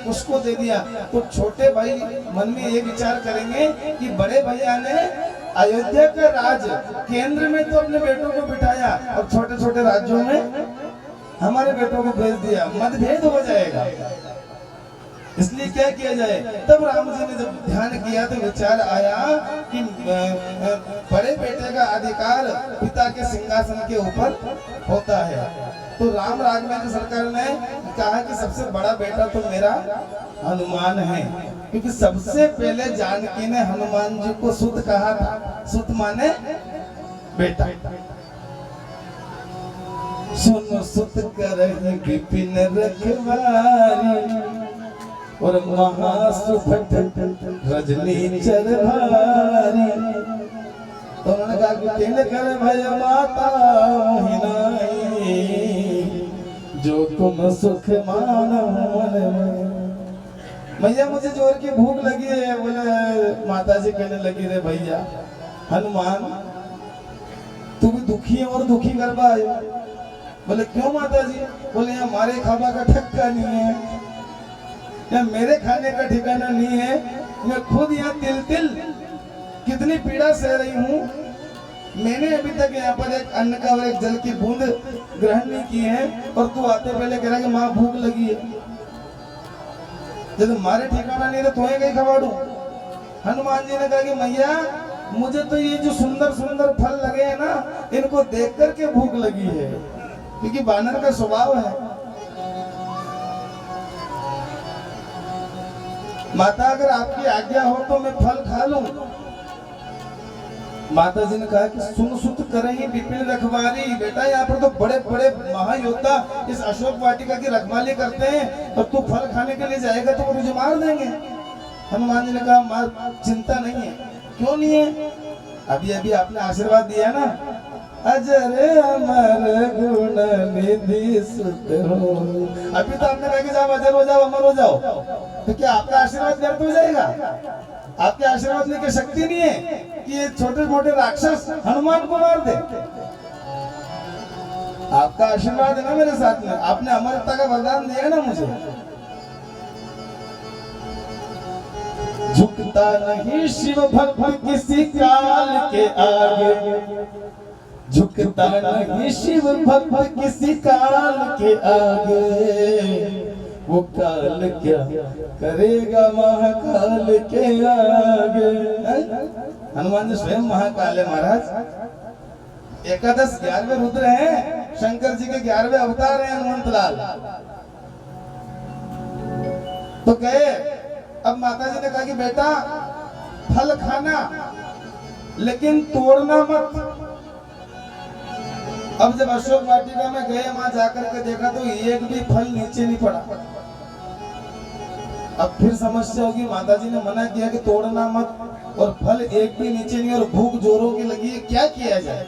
तक उसको दे दिया, तो छोटे भाई मन में ये विचार करेंगे कि बड़े भैया ने अयोध्या का राज केंद्र में तो अपने बेटों को बिठाया और छोटे छोटे राज्यों में हमारे बेटों को भेज दिया, मतभेद हो जाएगा। इसलिए क्या किया जाए? तब राम जी ने जब ध्यान किया तो विचार आया कि बड़े बेटे का अधिकार पिता के सिंहासन के ऊपर होता है। तो राम राघवेंद्र सरकार ने कहा कि सबसे बड़ा बेटा तो मेरा हनुमान है, क्योंकि सबसे पहले जानकी ने हनुमान जी को सुत कहा था। सुत माने बेटा। सुन सुत करहि विपिन रखवारी और महासुभट रजनी चरभारी। तो उन्होंने कहा कि तिन कर भय माता हिनाई, जो तुम सुख मानो मन में। भैया मुझे जोर की भूख लगी है। बोले माता जी कहने लगी, रे भैया हनुमान तू भी दुखी है और दुखी कर पाए। बोले क्यों माता जी? बोले हमारे खाबा का ठक्का नहीं है या मेरे खाने का ठिकाना नहीं है, मैं खुद यहाँ तिल तिल कितनी पीड़ा सह रही हूँ। मैंने अभी तक यहाँ पर एक अन्न का और एक जल की बूंद ग्रहण नहीं की है, और तू आते पहले कह रहा कि माँ भूख लगी है। जब हमारे ठिकाना नहीं तो तुम्हें कहीं खवाड़ू। हनुमान जी ने कहा कि मैया मुझे तो ये जो सुंदर सुंदर फल लगे हैं ना, इनको देख करके भूख लगी है, क्योंकि बानर का स्वभाव है। माता अगर आपकी आज्ञा हो तो मैं फल खा लूं। माता जी ने कहा कि सुन सुत करेंगे विपिन रखवारी। बेटा यहाँ पर तो बड़े बड़े महायोद्धा इस अशोक वाटिका की रखवाली करते हैं, और तू फल खाने के लिए जाएगा तो वो तुझे मार देंगे। हनुमान जी ने कहा मार चिंता नहीं है। क्यों नहीं है? अभी अभी आपने आशीर्वाद दिया ना, अजर अमर गुण निधि सुत हो। अभी तो आपने कहा कि जाओ अजर हो जाओ, अमर हो जाओ, तो क्या आपका आशीर्वाद व्यर्थ हो जाएगा? आपके आशीर्वाद में की शक्ति नहीं है कि ये छोटे मोटे राक्षस हनुमान को मार दे। आपका आशीर्वाद है ना मेरे साथ में, आपने अमरता का वरदान दिया ना मुझे। झुकता नहीं शिव भक्त किसी काल के आगे, झुकता नहीं शिव भक्त किसी काल के आगे। वो काल क्या करेगा महाकाल के आगे। हनुमान जी स्वयं महाकाल है महाराज। एकादश 11वें रुद्र हैं, शंकर जी के 11वें अवतार हैं हनुमंत लाल। तो गए। अब माता जी ने कहा कि बेटा फल खाना लेकिन तोड़ना मत। अब जब अशोक वाटिका में गए, वहां जाकर के देखा तो एक भी फल नीचे नहीं पड़ा। अब फिर समस्या होगी, माता जी ने मना किया कि तोड़ना मत, और फल एक भी नीचे नहीं, और भूख जोरों की लगी है, क्या किया जाए?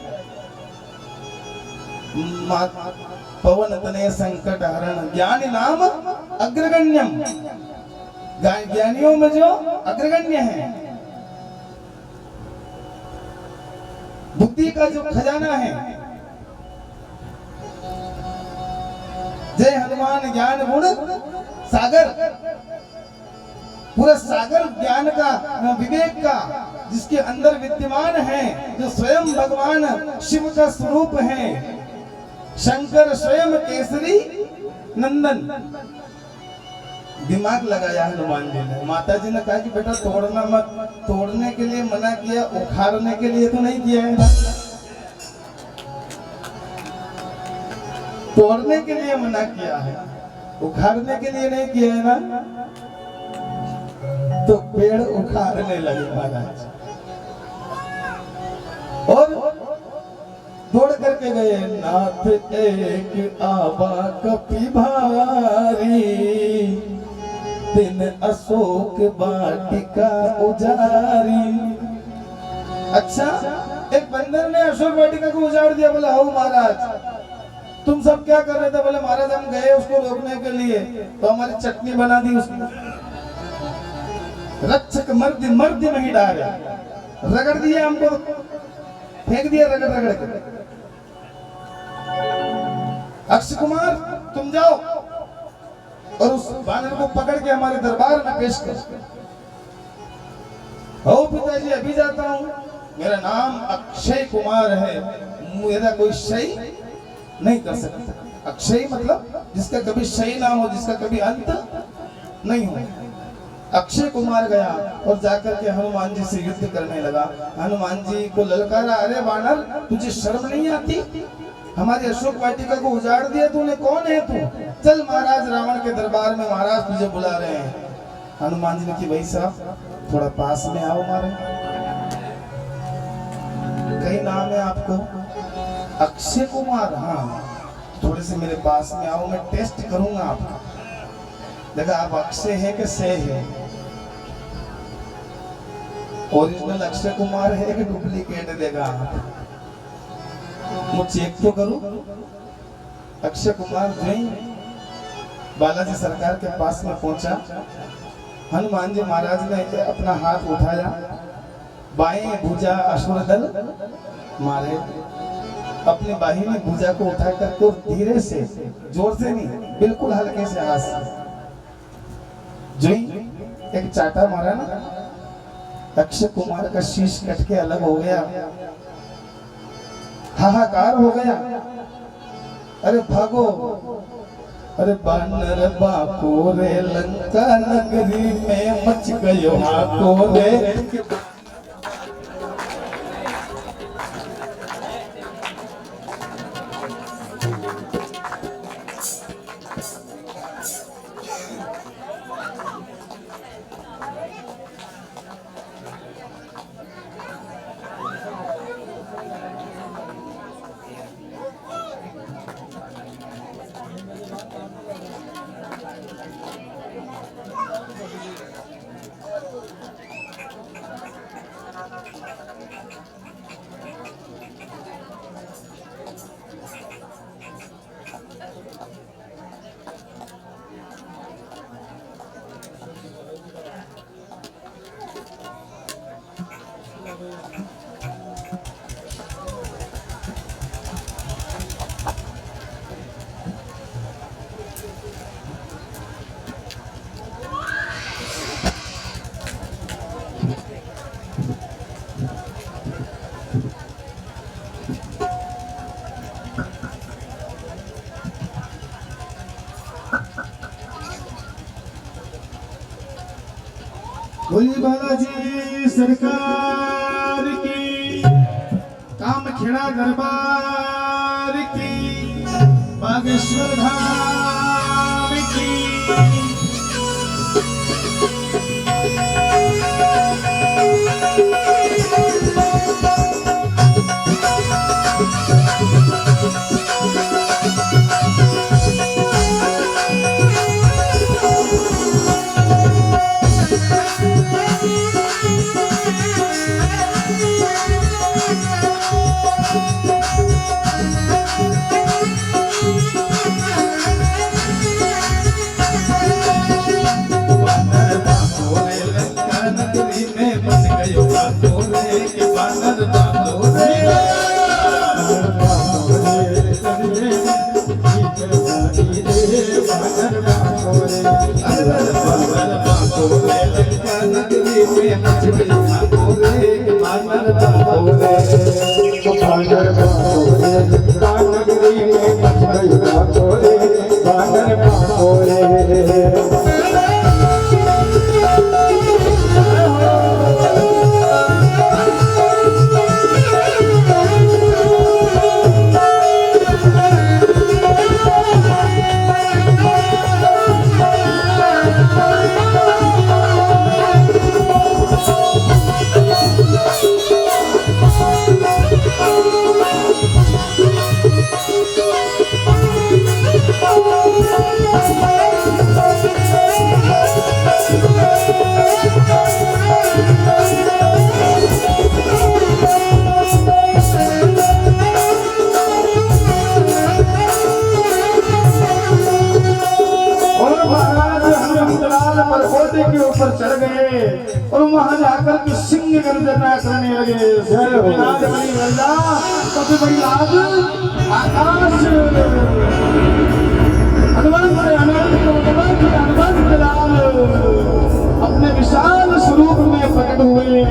पवन तनय संकट हरण ज्ञानी नाम अग्रगण्यम। ज्ञानियों में जो अग्रगण्य है, बुद्धि का जो खजाना है। जय हनुमान ज्ञान गुण सागर, पूरा सागर ज्ञान का विवेक का जिसके अंदर विद्यमान है, जो स्वयं भगवान शिव का स्वरूप है। शंकर स्वयं केसरी नंदन। दिमाग लगाया हनुमान जी ने। माता जी ने कहा कि बेटा तोड़ना मत। तोड़ने के लिए मना किया, उखाड़ने के लिए तो नहीं किया है। तोड़ने के लिए मना किया है, उखाड़ने के लिए नहीं किया है ना। तो पेड़ उखाड़ने लगे महाराज, और दौड़ करके गए। नाथ एक आबा कपि भारी, दिन अशोक वाटिका उजारी। अच्छा, एक बंदर ने अशोक वाटिका को उजाड़ दिया। बोला हो महाराज तुम सब क्या कर रहे थे? बोले महाराज हम गए उसको रोकने के लिए, तो हमारी चटनी बना दी उसने। रक्षक मर्द मर्द नहीं डाले, रगड़ दिया हमको, फेंक दिया रगड़ रगड़ के। अक्षय कुमार तुम जाओ, और उस बानर को पकड़ के हमारे दरबार में पेश कर। हो पिताजी अभी जाता हूँ, मेरा नाम अक्षय कुमार है, मेरा कोई शय नहीं कर सकता। अक्षय मतलब जिसका कभी शय ना हो, जिसका कभी अंत नहीं हो। अक्षय कुमार गया और जाकर के हनुमान जी से युद्ध करने लगा। हनुमान जी को ललकारा, अरे वानर तुझे शर्म नहीं आती, हमारी अशोक वाटिका को उजाड़ दिया तूने, कौन है तू? चल महाराज रावण के दरबार में, महाराज तुझे बुला रहे हैं। हनुमान जी ने कि भाई साहब थोड़ा पास में आओ, मारे कई नाम है आपको? अक्षय कुमार, हाँ थोड़े से मेरे पास में आओ, मैं टेस्ट करूंगा आपका। देखा आप अक्षय है कि से है? ओरिजिनल अक्षय कुमार है कि डुप्लीकेट देगा आप? मैं चेक तो करूं। अक्षय कुमार जो बालाजी सरकार के पास में पहुंचा, हनुमान जी महाराज ने अपना हाथ उठाया, बाएं भुजा असुर दल मारे, अपनी बाहिनी भुजा को उठाकर तो धीरे से, जोर से नहीं, बिल्कुल हल्के से हाथ से जो एक चाटा मारा ना, अक्षय कुमार का शीश कट के अलग हो गया, हाहाकार हो गया। अरे भागो, अरे बानर बाको रे, लंका नगरी में मच गयो हाको रे। बोली बालाजी सरकार की, कामखेड़ा दरबार की, बागेश्वर धाम की। के ऊपर चढ़ गए और वहां जाकर के सिंह गर्जना करने लगे। सबसे बड़ी लाज आकाश अपने विशाल स्वरूप में प्रकट हुए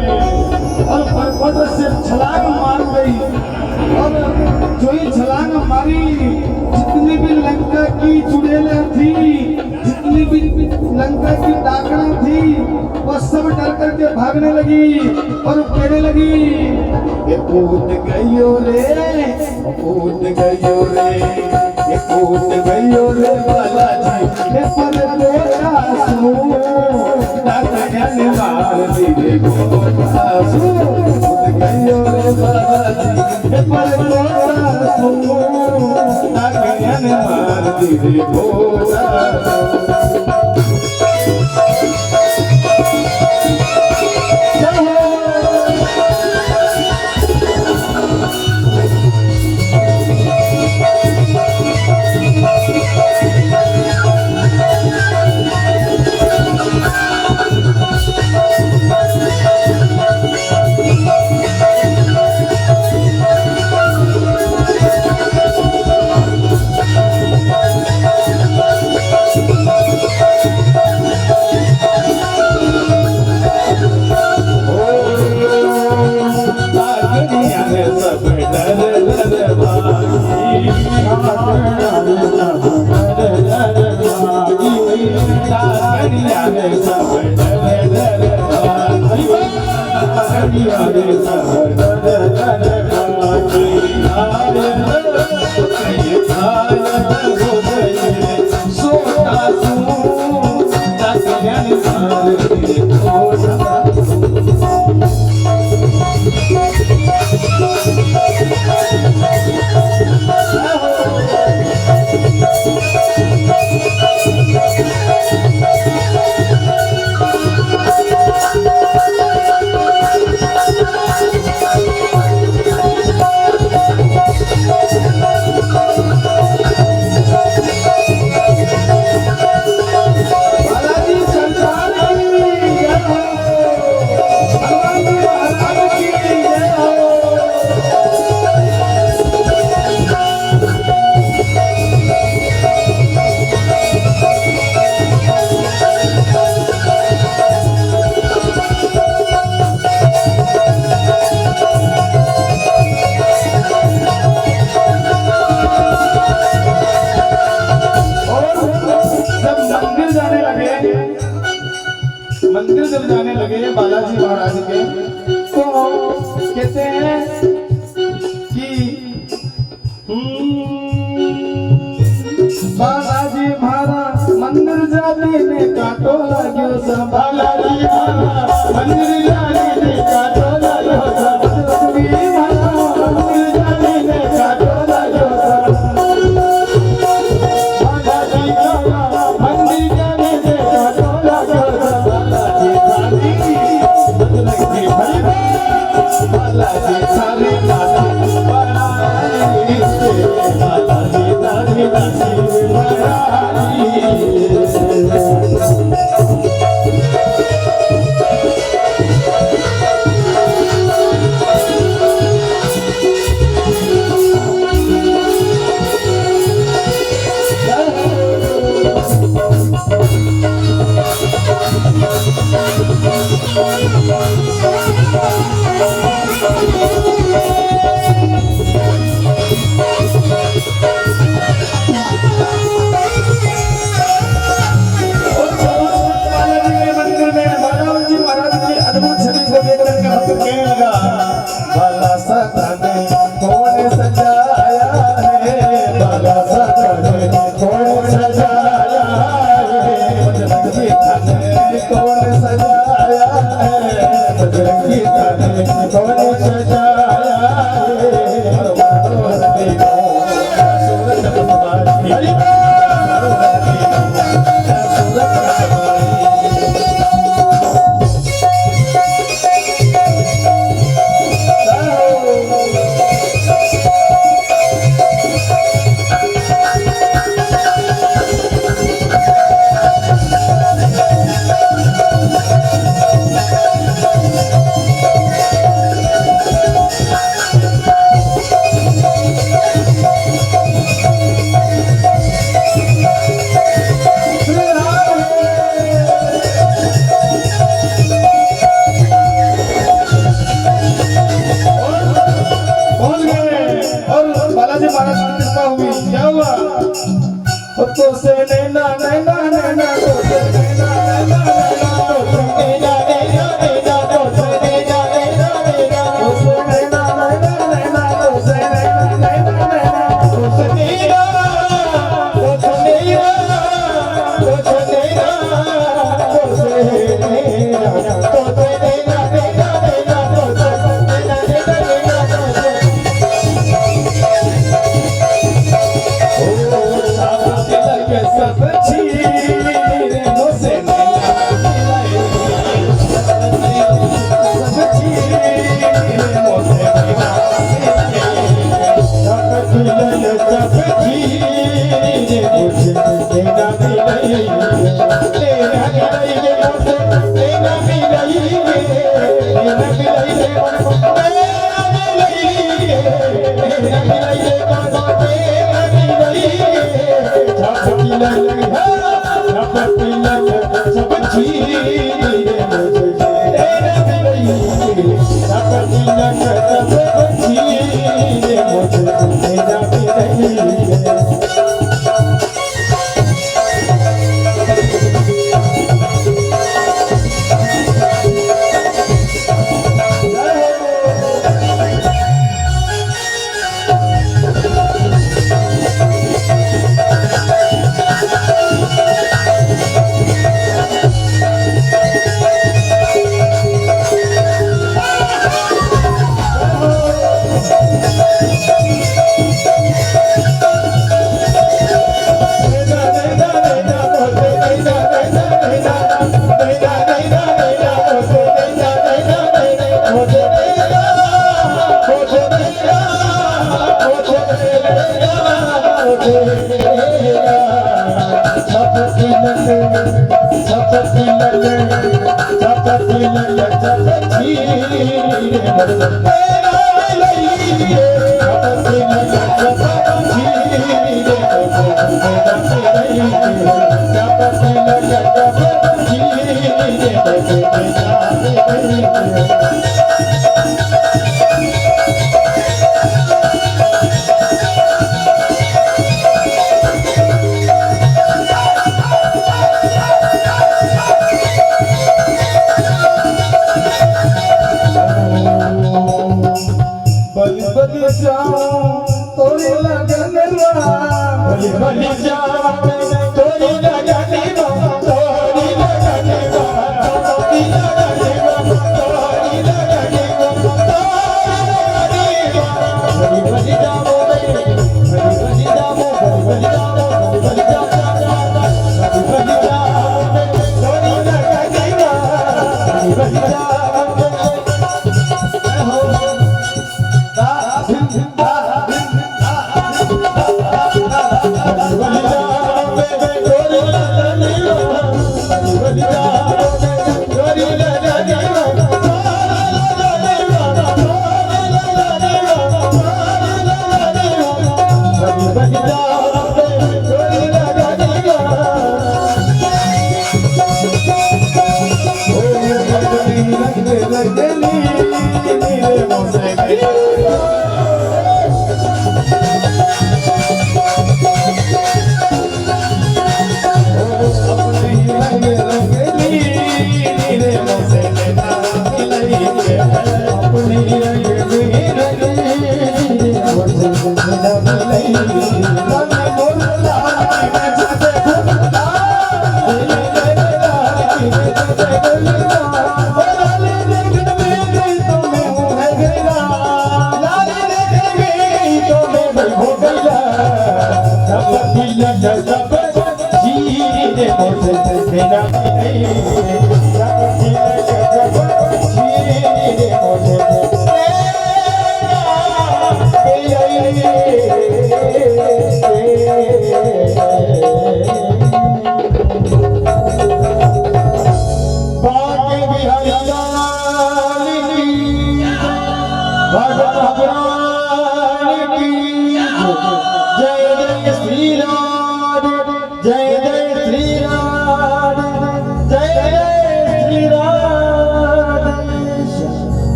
और पर्वत से छलांग मार गई और जो ही छलांग मारी जितनी भी लंका की चुड़ैलें थी, जितनी भी लंका की डाकना थी, वो सब डर करके भागने लगी और कहने लगी ये कूद गयो रे, कूद गयो रे, ये कूद गयो रे बालाजी, ये पर लोटा सू डाकन मार दिए गोटा सू, कूद गयो रे बालाजी, ये पर लोटा सू डाकन मार दिए गोटा सू। मंदिर जब जाने लगे बालाजी महाराज के, तो कहते हैं कि बालाजी महाराज मंदिर जाने ने काटो लाग्यो सब, बालाजी महाराज मंदिर जाने ने काटो लाग्यो सब, मंदिर जाने ने काटो लाग्यो सब, बालाजी मंदिर जाने ने काटो लाग्यो सब, बालाजी थारी नाची बड़ाई से, बालाजी थारी नाची बड़ाई।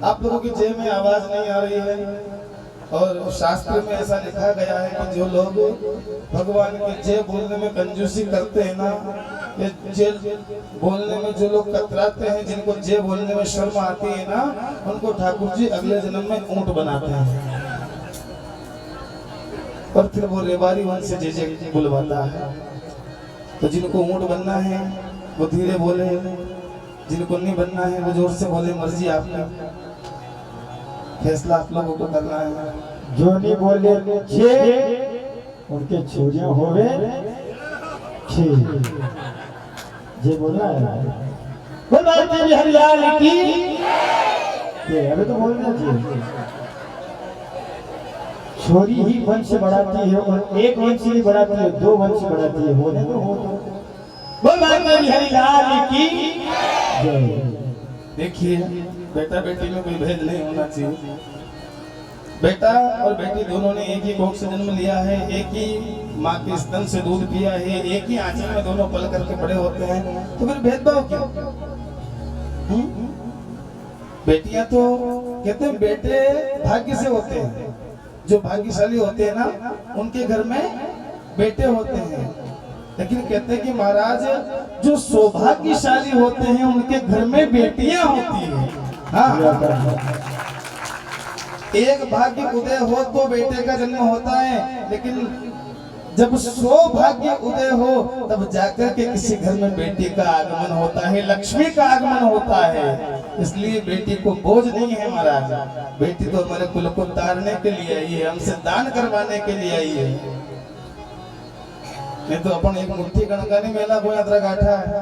आप लोगों की जेब में आवाज नहीं आ रही है। और शास्त्र में ऐसा लिखा गया है कि जो लोग भगवान की जय बोलने में कंजूसी करते हैं ना, ये जय बोलने में जो लोग कतराते हैं, जिनको जय बोलने में शर्म आती है ना, उनको ठाकुर जी अगले जन्म में ऊंट बनाते हैं और फिर वो रेवारी वंश से जय जय बुलवाता है। तो जिनको ऊंट बनना है वो धीरे बोले, जिनको नहीं बनना है वो जोर से बोले। मर्जी आपकी, फैसला आप लोगों को करना है। जो नहीं बोले छे उनके छुरियां होवे छे, जे बोलना है बोला तेरी हरियाल की ये अबे तो बोलना चाहिए। छोरी ही वंश बढ़ाती है और एक वंश ही बढ़ाती है, दो वंश बढ़ाती है। हो तो बोल हरि लाल की जय। देखिए बेटा बेटी में कोई भेद नहीं होना चाहिए। बेटा और बेटी दोनों ने एक ही कोख से जन्म लिया है, एक ही माँ के स्तन से दूध पिया है, एक ही आंचल में दोनों पल करके बड़े होते हैं, तो फिर भेदभाव क्यों? बेटियां तो कहते हैं बेटे भाग्य से होते हैं, जो भाग्यशाली होते हैं ना उनके घर में बेटे होते हैं। लेकिन कहते हैं कि महाराज जो सौभाग्यशाली होते हैं उनके घर में बेटियां होती हैं। हाँ, एक भाग्य उदय हो तो बेटे का जन्म होता है, लेकिन जब सौभाग्य उदय हो तब जाकर के किसी घर में बेटी का आगमन होता है, लक्ष्मी का आगमन होता है। इसलिए बेटी को बोझ नहीं है महाराज, बेटी तो हमारे कुल को तारने के लिए आई है, हमसे दान करवाने के लिए आई है। नहीं तो अपन एक मुट्ठी कणकानी मेला को यात्रा गाठा है,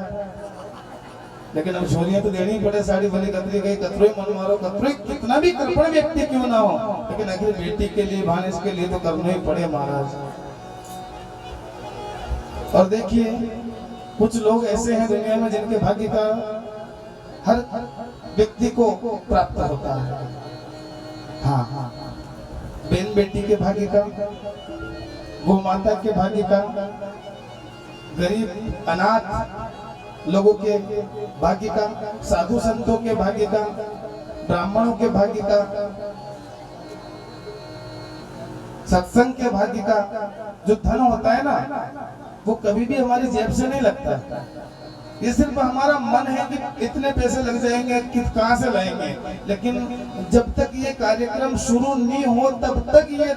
लेकिन अब छोरियां तो देनी पड़े, साड़ी भली कतरी गई, कतरो मन मारो, कतरो कितना भी कृपण व्यक्ति क्यों ना हो, लेकिन आखिर बेटी के लिए भानेज के लिए तो करना ही पड़े महाराज। और देखिए कुछ लोग ऐसे हैं दुनिया में जिनके भाग्य का हर व्यक्ति को प्राप्त होता है। हाँ, बहन बेटी के भाग्य का, गौ माता के भाग्य का, गरीब अनाथ लोगों के भाग्य का, साधु संतों के भाग्य का, ब्राह्मणों के भाग्य का, सत्संग के भाग्य का। जो धन होता है ना वो कभी भी हमारी जेब से नहीं लगता, ये सिर्फ हमारा मन है कि इतने पैसे लग जाएंगे कि कहां से लाएंगे। लेकिन जब तक ये कार्यक्रम शुरू नहीं हो तब तक ये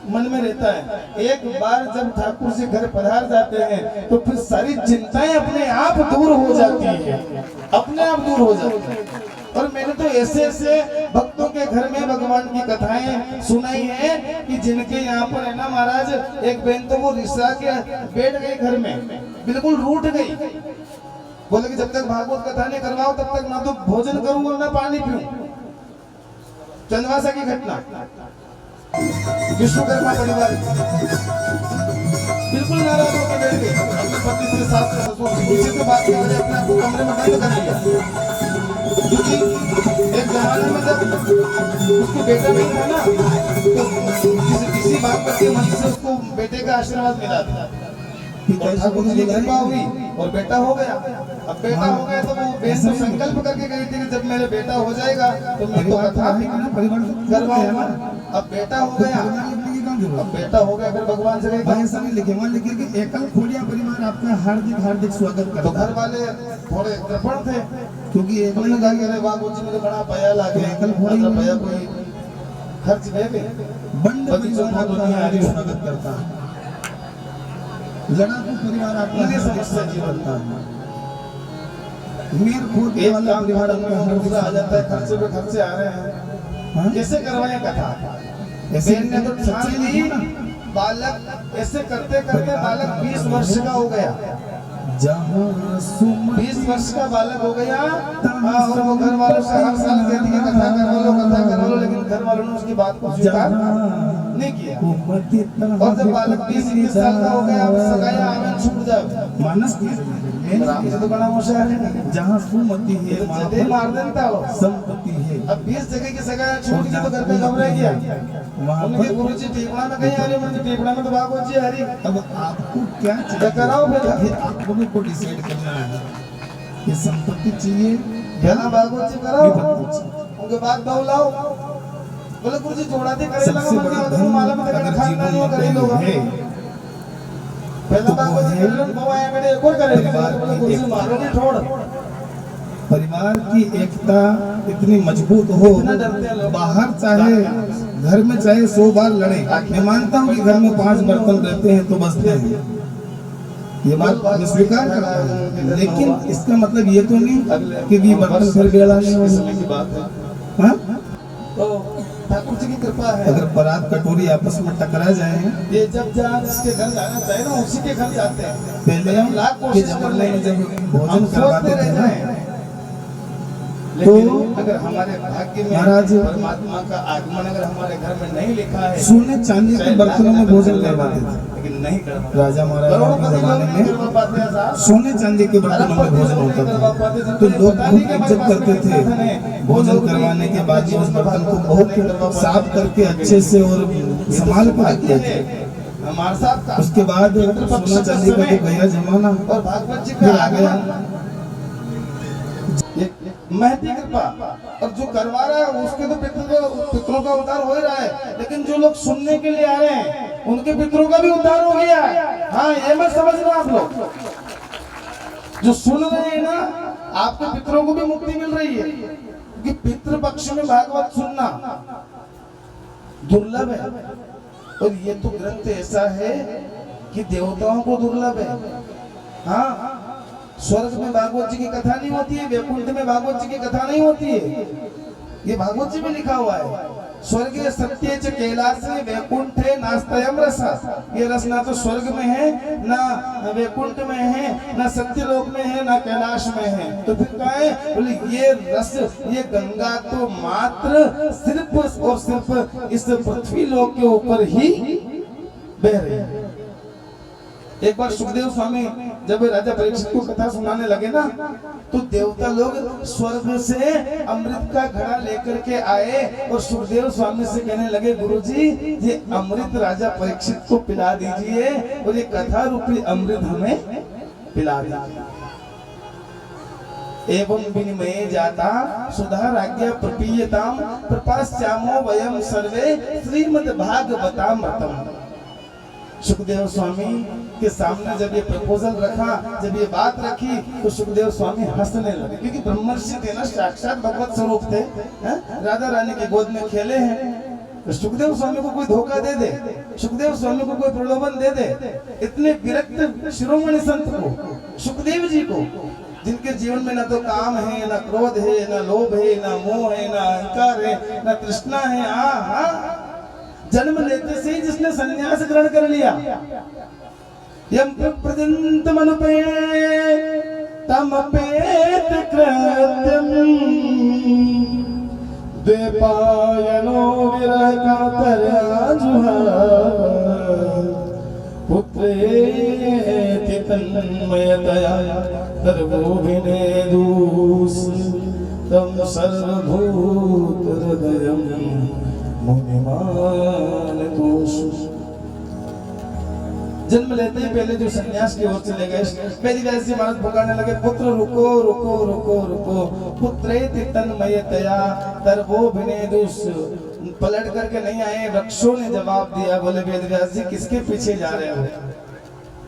मन में रहता है। एक बार जब ठाकुर जी घर पधार जाते हैं तो फिर सारी चिंताएं अपने आप दूर हो जाती है, अपने आप दूर हो जाती है। और मैंने तो ऐसे ऐसे भक्तों के घर में भगवान की कथाएं सुनाई है कि जिनके यहाँ पर है ना महाराज, एक बहन तो वो रिसा के बैठ गई घर में, बिल्कुल रूठ गई, बोले कि जब तक भागवत कथा नहीं करवाओ तब तक ना तो भोजन करूं और ना पानी पीऊं। चंदवासा की घटना, विश्वकर्मा परिवार बिल्कुल नाराज होकर बैठ गए, अपने पति से, सास से, ससुर से किसी से बात नहीं करे, अपने आप को कमरे में बंद कर लिया। क्योंकि एक जमाने में जब उसको बेटा नहीं था ना तो किसी बात करके मम्मी से उसको बेटे का आशीर्वाद मिला था, ठाकुर जी की कृपा हुई और बेटा हो गया। अब बेटा हो गया तो वो बहन तो संकल्प करके गई थी कि जब मेरे बेटा हो जाएगा तो मैं तो कथा करवाऊंगा। अब बेटा हो गया, अब बेटा हो गया, फिर भगवान से कही लिखे मान लिखे कि एकल खोलिया परिवार आपका हार्दिक हार्दिक स्वागत करता। तो घर वाले थोड़े कृपण थे, क्योंकि एकल ने कहा कि अरे बाबू जी मुझे बड़ा पया लागे, एकल खोलिया पया कोई खर्च दे दे, बंद परिवार दुनिया आदि स्वागत करता है। लड़ाकू परिवार आपका समस्या जीवन का मेर खोद वाला परिवार आपका आ जाता है, खर्चे पे खर्चे आ रहे हैं, कैसे करवाएं कथा? ऐसे ने तो ठान ली, बालक ऐसे करते करते बालक 20 वर्ष का हो गया, 20 वर्ष का बालक हो गया। और वो घर वालों से हर साल कहती है कथा करवा लो, लेकिन घर वालों ने उसकी बात को स्वीकार नहीं किया। और जब बालक 20-21 साल का हो गया, अब सगाया आंगन छूट जाए, मानस राम से तो बड़ा होशियार है, जहाँ सुमति है जदे मार देता हो संपत्ति है। अब 20 जगह की सगाया छूट गई तो घर पे घबरा गया, उनके गुरुजी टीपड़ा में कहीं आ रहे, मुझे टीपड़ा में तो भागवत जी आ रही। अब आपको क्या चाहिए कराओ, फिर आपको भी को डिसाइड करना है ये संपत्ति चाहिए या ना भागवत जी कराओ, उनके बाद बहुलाओ। बोले गुरुजी जोड़ा दे करे लगा मन में मालूम है कि खाना नहीं करे लोग पहला भागवत जी करे वो आया बेटे एक और करे, बोले गुरुजी मारो भी छोड़। परिवार की एकता इतनी मजबूत हो, बाहर चाहे घर में चाहे 100 बार लड़े, मैं मानता हूँ कि घर में 5 बर्तन रहते हैं तो बसते हैं, ये बात मैं स्वीकार करता हूँ, लेकिन इसका मतलब ये तो नहीं कि ये बर्तन फिर बेड़ा नहीं हो। तो ठाकुर जी की कृपा है, अगर बारात कटोरी आपस में टकरा जाए, ये जब जहाँ जिसके घर जाना चाहिए ना उसी के घर जाते हैं। पहले हम लाख कोशिश कर लें, जब भोजन करवाते रह जाएं लेकिन अगर हमारे भाग्य में महाराज परमात्मा का आगमन अगर हमारे घर में नहीं लिखा है, सोने चांदी के बर्तनों में भोजन करवाते थे, लेकिन नहीं करवाते। राजा महाराजा के जमाने में सोने चांदी के बर्तनों में भोजन होता था, तो लोग बहुत इज्जत करते थे। भोजन करवाने के बाद उस बर्तन को बहुत साफ करके अच्छे से और संभाल कर रखते थे। हमारे साथ उसके बाद सोना चांदी का तो गया जमाना और भागवत जी फिर का आ गया महती कृपा, और जो करवा रहा है उसके तो पितरों का उद्धार हो ही रहा है, लेकिन जो लोग सुनने के लिए आ रहे हैं उनके पितरों का भी उद्धार हो गया है। हाँ, ये मत समझना, आप लोग जो सुन रहे हैं ना, आपके पितरों को भी मुक्ति मिल रही है, क्योंकि पितृ पक्ष में भागवत सुनना दुर्लभ है। और ये तो ग्रंथ ऐसा है कि देवताओं को दुर्लभ है। हाँ, स्वर्ग में भागवत जी की कथा नहीं होती है, वैकुंठ में भागवत जी की कथा नहीं होती है, ये भागवत जी में लिखा हुआ है। स्वर्गीय सत्य च कैलास वैकुंठे नास्तयम रस, ये रस ना तो स्वर्ग में है, ना वैकुंठ में है, ना सत्यलोक में है, ना कैलाश में है। तो फिर कहा है, बोले ये रस, ये गंगा तो मात्र सिर्फ और सिर्फ इस पृथ्वी लोक के ऊपर ही बह रही है। एक बार सुखदेव स्वामी जब राजा परीक्षित को कथा सुनाने लगे ना, तो देवता लोग स्वर्ग से अमृत का घड़ा लेकर के आए और सुखदेव स्वामी से कहने लगे, गुरुजी ये अमृत राजा परीक्षित को पिला दीजिए और ये कथा रूपी अमृत हमें पिला दीजिए। एवं विनिमये जाता सुधा राज्ञा प्रपीयताम प्रपास्यामो वयम सर्वे श्रीमद् भागवतामृतम। सुखदेव स्वामी के सामने जब ये प्रपोजल रखा, जब ये बात रखी, तो सुखदेव स्वामी हंसने लगे, क्योंकि ब्रह्मर्षि थे ना, साक्षात भगवत स्वरूप थे, राधा रानी की गोद में खेले हैं। तो सुखदेव स्वामी को कोई धोखा दे दे, सुखदेव स्वामी को कोई प्रलोभन दे दे, इतने विरक्त शिरोमणि संत को, सुखदेव जी को, जिनके जीवन में न तो काम है, न क्रोध है, न लोभ है, न मोह है, न अहंकार है, न तृष्णा है। हाँ, जन्म लेते से ही जिसने संन्यास ग्रहण कर लिया, यम प्रजंत मनुपे तमपेत कृत्यम द्वैपायनो विरह कातराजुहा पुत्रेति तन्मयतया सर्वोभिनेदुस् तम सर्वभूत हृदयम् मुनिमान दोष। जन्म लेते ही पहले जो सन्यास की ओर चले गए, वेदव्यास जी महाराज पुकारने लगे, पुत्र रुको रुको रुको रुको, पुत्रेति तन्मयतया सर्वोभिनेदुस्। पलट करके नहीं आए, वृक्षों ने जवाब दिया, बोले वेदव्यास जी किसके पीछे जा रहे हो,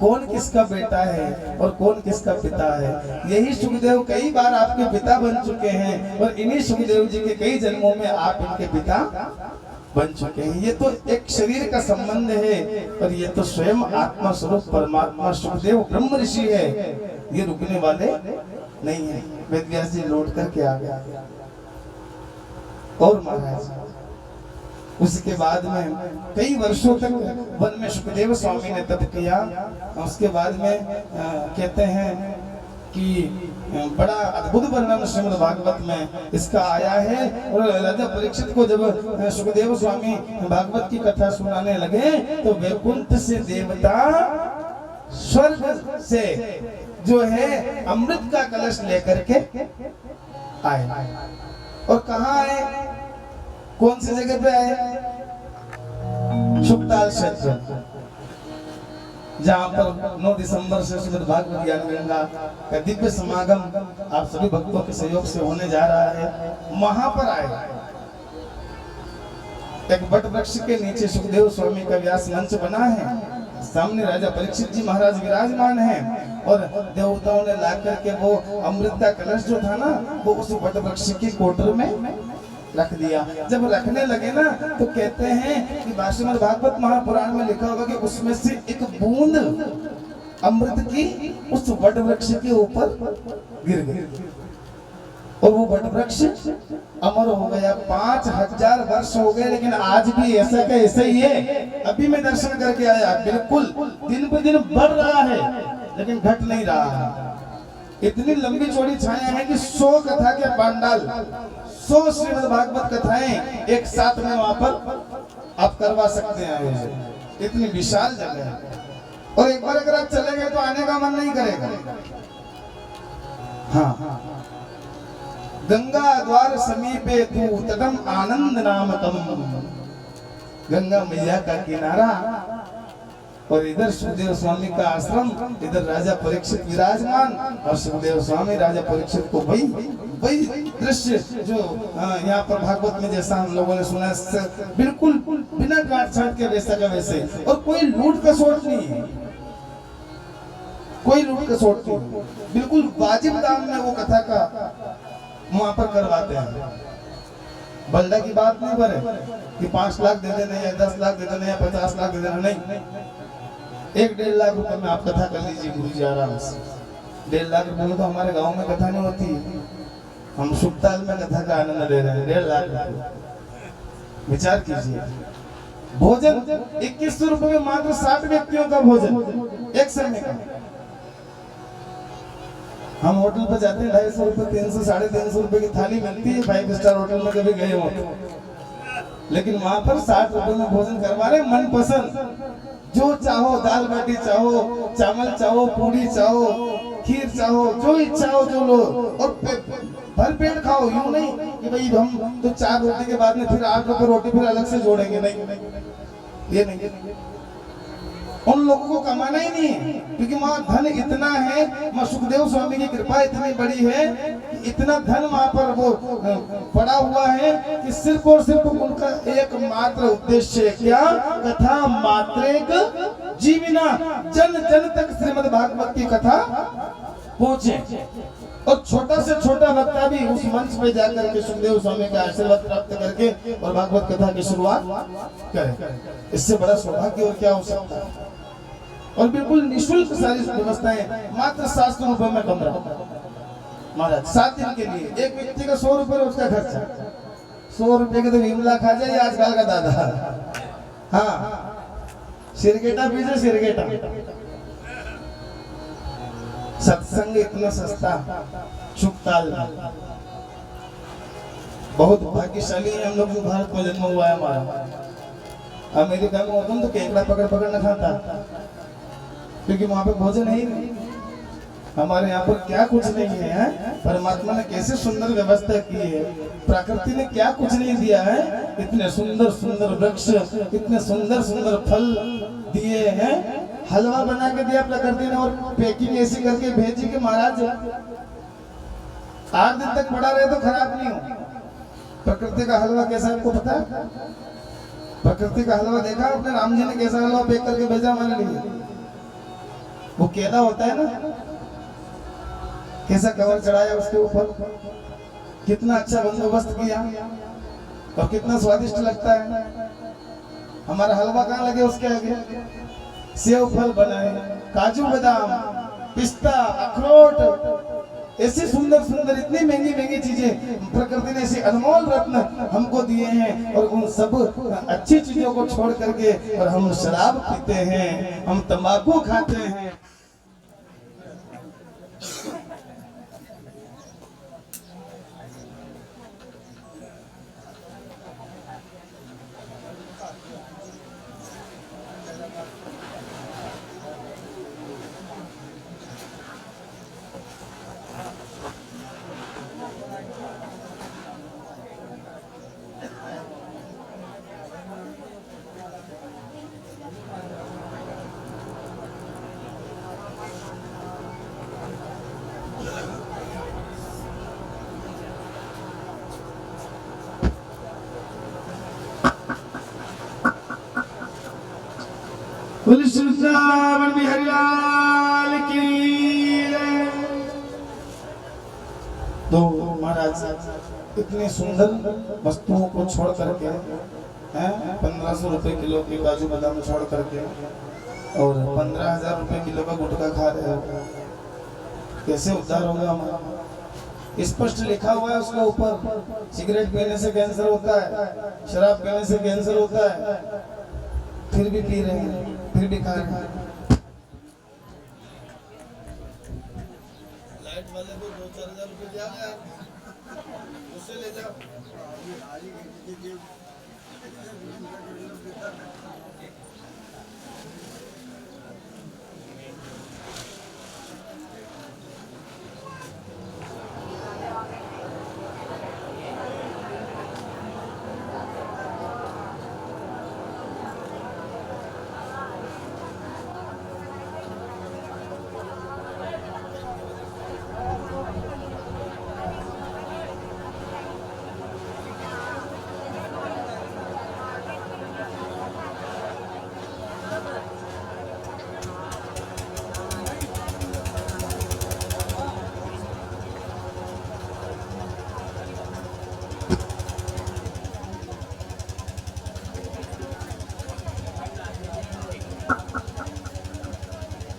कौन किसका बेटा है और कौन किसका पिता है। यही सुखदेव कई बार आपके पिता बन चुके हैं और इन्हीं सुखदेव जी के कई जन्मों में आप इनके पिता बन चुके हैं। ये तो एक शरीर का संबंध है, पर ये तो स्वयं आत्मा स्वरूप परमात्मा सुखदेव ब्रह्म ऋषि है, ये रुकने वाले नहीं है। वेदव्यास जी लौट करके आ गया। और महाराज उसके बाद में कई वर्षों तक वन में सुखदेव स्वामी ने तप किया। उसके बाद में कहते हैं कि बड़ा अद्भुत वर्णन श्रीमद् भागवत में इसका आया है। और राजा परीक्षित को जब सुखदेव स्वामी भागवत की कथा सुनाने लगे, तो वैकुंठ से देवता स्वर्ग से जो है अमृत का कलश लेकर के आए। और कहाँ आए, कौन सी जगह पे आए, सुखताल क्षेत्र, जहाँ पर 9 दिसंबर से श्रीमद् भागवत ज्ञान गंगा का दिव्य समागम आप सभी भक्तों के सहयोग से होने जा रहा है। वहां पर आए, एक बट वृक्ष के नीचे सुखदेव स्वामी का व्यास मंच बना है, सामने राजा परीक्षित जी महाराज विराजमान हैं, और देवताओं ने ला करके वो अमृत का कलश जो था ना, वो उस बट वृक्ष की कोटर में रख दिया। जब रखने लगे ना, तो कहते हैं कि श्रीमद् भागवत महापुराण में लिखा होगा कि उसमें से एक बूंद अमृत की उस वट वृक्ष के ऊपर गिर गई और वो वट वृक्ष अमर हो गया। 5000 वर्ष हो गए, लेकिन आज भी ऐसा का ऐसा ही है। अभी मैं दर्शन करके आया, बिल्कुल दिन पे दिन बढ़ रहा है, लेकिन घट नहीं रहा है। इतनी लंबी चौड़ी छाया है कि 100 कथा के पांडाल, 100 श्रीमद् भागवत कथाएं एक साथ में वहां पर आप करवा सकते हैं आयोजन। इतनी विशाल जगह है और एक बार अगर आप चले गए तो आने का मन नहीं करेगा। हाँ, गंगा द्वार समीपे तू तटम आनंद नामकम, गंगा मैया का किनारा और इधर सुखदेव स्वामी का आश्रम, इधर राजा परीक्षित विराजमान और सुखदेव स्वामी राजा परीक्षित को वही दृश्य जो यहाँ पर भागवत में जैसा हम लोगों ने सुना बिल्कुल बिना काट छाट के वैसा का वैसे, और कोई लूट कसोट नहीं है, कोई लूट कसोट नहीं, बिल्कुल वाजिब दाम में वो कथा का वहां पर करवाते हैं। बल्ला की बात नहीं बने कि 5 लाख दे देना या 10 लाख दे देना या 50 लाख दे देना, नहीं, 1-1.5 लाख रुपए में आप कथा कर लीजिए गुरु जी आराम से। 1.5 लाख रुपए में तो हमारे गांव में कथा नहीं होती, हम सुखताल में कथा का आनंद ले रहे हैं। 1.5 लाख रुपए विचार कीजिए। भोजन 2100 रुपए में मात्र 60 व्यक्तियों का भोजन एक समय का। हम होटल पर जाते हैं 250 रुपए, 300, 350 रुपए की थाली मिलती है 5 स्टार होटल में, कभी गए हो, लेकिन वहां पर 60 रुपए में भोजन करवा रहे, मन पसंद जो चाहो, दाल बाटी चाहो, चावल चाहो, पूरी चाहो, खीर चाहो, जो इच्छा हो जो लो, और भर पेट खाओ। यूं नहीं कि भाई हम तो 4 रोटी के बाद में फिर 8 रुपए रोटी फिर अलग से जोड़ेंगे, नहीं, ये नहीं। उन लोगों को कमाना ही नहीं है, क्योंकि वहाँ धन इतना है, माँ सुखदेव स्वामी की कृपा इतनी बड़ी है कि इतना धन वहाँ पर वो पड़ा हुआ है कि सिर्फ और सिर्फ उनका एकमात्र उद्देश्य क्या, कथा मात्रेक जीविना, जन जन तक श्रीमद् भागवत की कथा पहुँचे, और छोटा से छोटा वक्ता भी उस मंच पे जाकर के सुखदेव स्वामी का आशीर्वाद प्राप्त करके और भागवत कथा की शुरुआत करे। इससे बड़ा सौभाग्य और क्या हो सकता है। और बिल्कुल निःशुल्क सारी व्यवस्थाएं, मात्र 700 रुपए में कमरा महाराज 7 दिन के लिए। एक व्यक्ति का 100 रुपए उसका खर्चा, 100 रुपए के तो विमला खा जाए आजकल का दादा। हाँ, सिरगेटा पीछे सिरगेटा। सत्संग इतना सस्ता, सुखताल बहुत भाग्यशाली है हम लोग जो भारत में जन्म हुआ है हमारा। अमेरिका में होता तो केकड़ा पकड़ पकड़ न खाता, क्योंकि वहां पे भोजन है ही नहीं। हमारे यहाँ पर क्या कुछ नहीं है, परमात्मा ने कैसे सुंदर व्यवस्था की है, प्रकृति ने क्या कुछ नहीं दिया है। इतने सुंदर सुंदर वृक्ष, इतने सुंदर सुंदर फल दिए हैं, हलवा बना के दिया प्रकृति ने, और पैकिंग ऐसी करके भेजी कि महाराज 8 दिन तक पड़ा रहे तो खराब नहीं हो। प्रकृति का हलवा कैसा आपको पता है? प्रकृति का हलवा देखा आपने? राम जी ने कैसा हलवा पैक करके भेजा हमारे लिए? वो केला होता है ना, कैसा कवर चढ़ाया उसके ऊपर, कितना अच्छा बंदोबस्त किया और कितना स्वादिष्ट लगता है। हमारा हलवा कहाँ लगे उसके आगे? सेव फल बनाए, काजू बादाम, पिस्ता, अखरोट, ऐसी सुंदर सुंदर इतनी महंगी महंगी चीजें प्रकृति ने ऐसे अनमोल रत्न हमको दिए हैं, और उन सब अच्छी चीजों को छोड़ करके और हम शराब पीते हैं, हम तंबाकू खाते हैं। श्रीराम बिहारी लाल की। तो महाराज इतनी सुंदर वस्तुओं को छोड़ करके, 1500 रुपए किलो के काजू बादाम छोड़ करके और 15,000 रुपए किलो का गुटखा खा रहे हो, कैसे उद्धार होगा हमारा? स्पष्ट लिखा हुआ है उसके ऊपर, सिगरेट पीने से कैंसर होता है, शराब पीने से कैंसर होता है, फिर भी पी रहे हैं, फिर भी खा रहे हैं। को 2-4 रुपए दिया यार, उससे ले जाओ।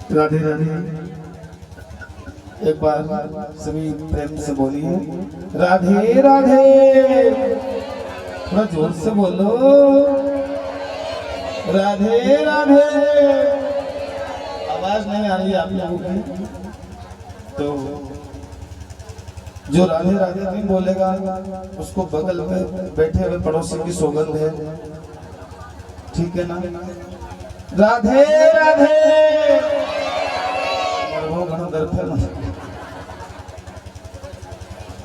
राधे राधे। एक बार सभी प्रेम से बोलिए राधे राधे। थोड़ा जोर से बोलो राधे राधे। आवाज नहीं आ रही आप लोगों की, तो जो राधे राधे नहीं बोलेगा उसको बगल में बैठे हुए पड़ोसी की सौगंध है, ठीक है ना? राधे राधे।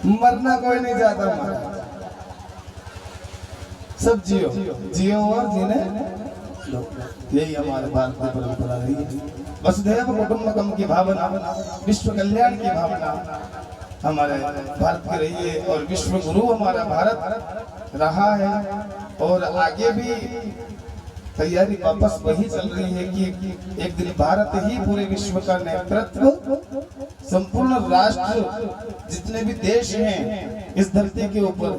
मरना कोई नहीं चाहता, सब जियो जियो और जीने लो, यही हमारे भारत की परंपरा रही है। वसुधैव कुटुंबकम की भावना, विश्व कल्याण की भावना हमारे भारत की रही है और विश्व गुरु हमारा भारत रहा है और आगे भी तैयारी वापस वही चल रही है कि एक दिन भारत ही पूरे विश्व का नेतृत्व, संपूर्ण राष्ट्र जितने भी देश हैं इस धरती के ऊपर